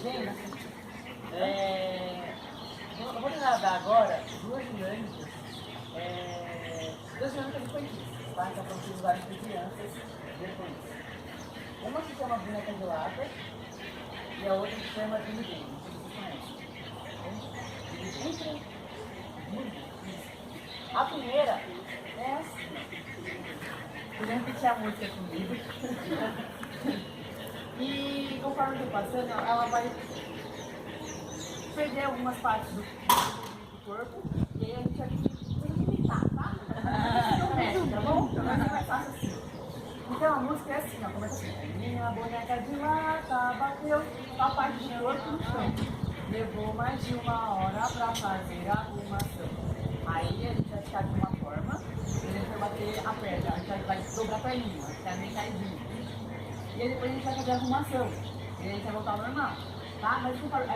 Gente, eu vou dar agora duas dinâmicas. Duas dinâmicas infantis, tá? Então, vamos usar entre crianças depois. Uma se chama Boneca de Lata e a outra se chama livro. Não sei se vocês conhecem. A primeira é assim. Vocês vão repetir a música comigo. E conforme eu vou passando, ela vai perder algumas partes do corpo e aí a gente vai imitar, tá? Tá bom? Então vai ser mais fácil assim. Então a música é assim, ó, começa assim. Minha boneca de lata bateu a parte do corpo no chão. Levou mais de 1 hora pra fazer a arrumação. Aí a gente vai ficar de uma forma, e a gente vai bater a perna, a gente vai dobrar a perninha, vai ficar meio caidinho. E aí depois a gente vai fazer a arrumação, e aí a gente vai voltar ao normal, tá? Mas a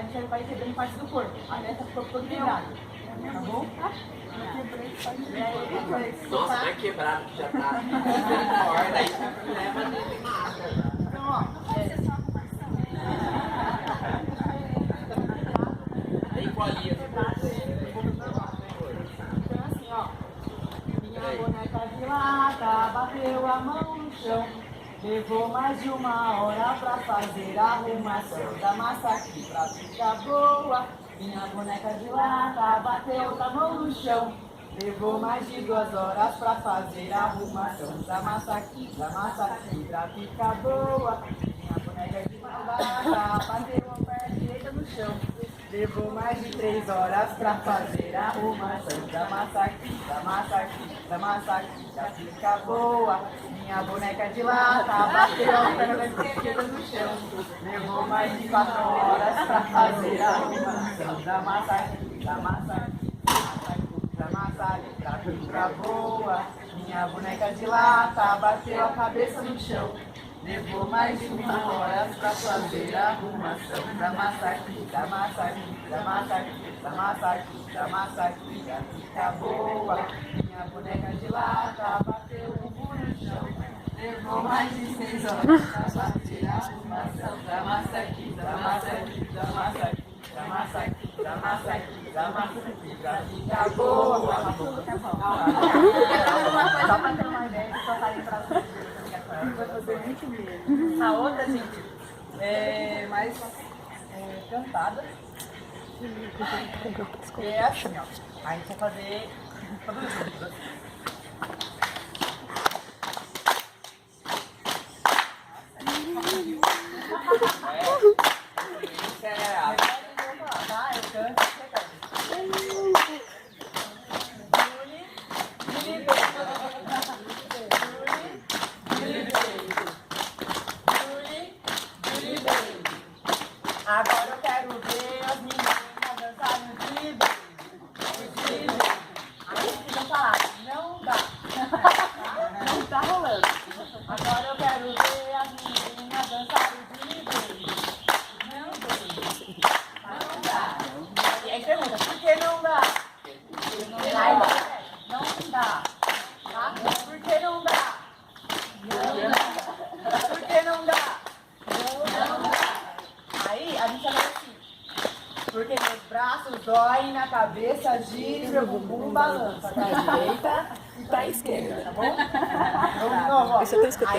gente vai quebrando parte do corpo, até essa ficou todo quebrado, tá bom? E aí depois... Nossa, não é quebrado que já tá sem corda, isso é problema de nada. Então, ó... Tem colinha. Então assim, ó... Minha boneca de lata bateu a mão no chão. Levou mais de 1 hora pra fazer a arrumação da massa aqui pra ficar boa. Minha boneca de lata bateu a mão no chão. Levou mais de 2 horas pra fazer a arrumação da massa aqui pra ficar boa. Minha boneca de lata bateu a perna direita no chão. Levou mais de 3 horas pra fazer a arrumação da massa aqui pra ficar boa. Minha boneca de lata bateu a perna esquerda no chão. Levou mais de 4 horas pra fazer a arrumação da massa aqui pra ficar boa. Minha boneca de lata bateu a cabeça no chão. Levou mais de 1 hora pra fazer a arrumação da massa aqui pra ficar boa. Minha boneca de lata bateu o bumbum no chão. Levou mais de 6 horas pra fazer a arrumação da massa aqui pra ficar boa. Só pra ter uma ideia, só sair pra vocês. Vai fazer muito mesmo. A outra, gente, é mais cantada. É assim, ó. A gente vai fazer todos juntos. Isso é a... Tá? Eu canto, você canta. Agora eu quero ver as meninas dançarem o drible. Aí vocês vão falar, não dá. Não tá rolando. Agora eu quero ver as meninas dançarem o drible. Não dá. E aí pergunta, por que não dá? Não dá. Tá? Por que não dá? Não dá. Por que não dá? Não dá. Aí a gente vai assim, porque meus braços doem, na cabeça gira e meu bumbum balança pra direita e pra esquerda, tá bom? Vamos de novo, ó. Aí a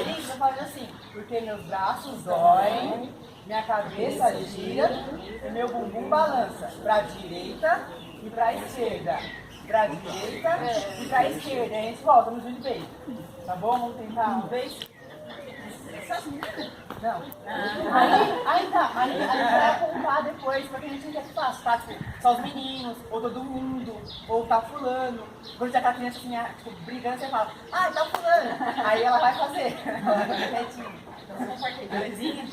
gente vai fazer assim, porque meus braços doem, minha cabeça gira e meu bumbum balança pra direita e pra esquerda. Pra direita e pra esquerda. Aí a gente volta no júri bem. Tá bom? Vamos tentar uma vez? Não. Aí tá, a gente vai apontar depois pra que a gente não quer que faça, tá? Tipo, só os meninos, ou todo mundo, ou tá fulano. Quando já tá a criança assim, tipo, brigando, você fala, ah, tá fulano. Aí ela vai fazer. Quietinho. Então você compartilha aí, belezinha?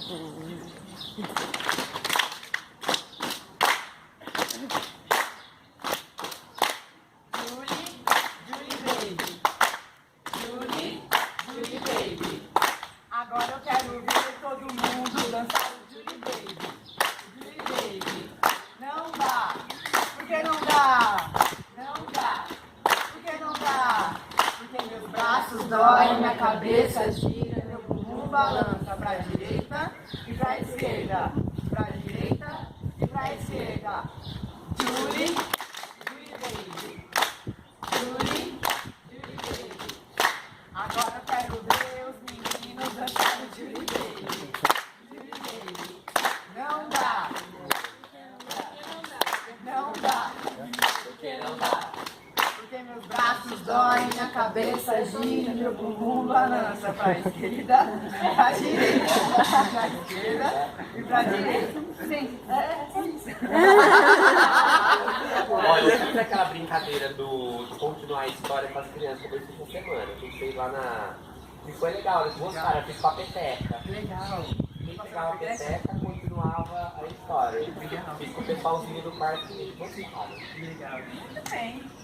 Agora eu quero ver todo mundo dançar o Julie Baby. Julie Baby. Não dá. Por que não dá? Não dá. Por que não dá? Porque meus braços doem, minha cabeça gira, meu bumbum balança pra direita e pra esquerda. Pra direita Aí chega. Julie, Julie Baby. Julie, Julie Baby. Agora eu quero ver os meninos dançando Julie Baby. Julie Baby. Não dá. Não dá. Por que não dá? Porque meus braços doem, minha cabeça gira, meu bumbum balança pra esquerda, pra direita, pra esquerda e pra direita. Sim, é isso. Olha, sabe aquela brincadeira de continuar a história com as crianças durante essa semana? Que fez lá na... E foi legal, eles gostaram, eu fiz com a peteca. Legal. Quem pegava a peteca continuava a história. Fiz com o pessoalzinho do parque. Gostaram. Legal. Muito bem.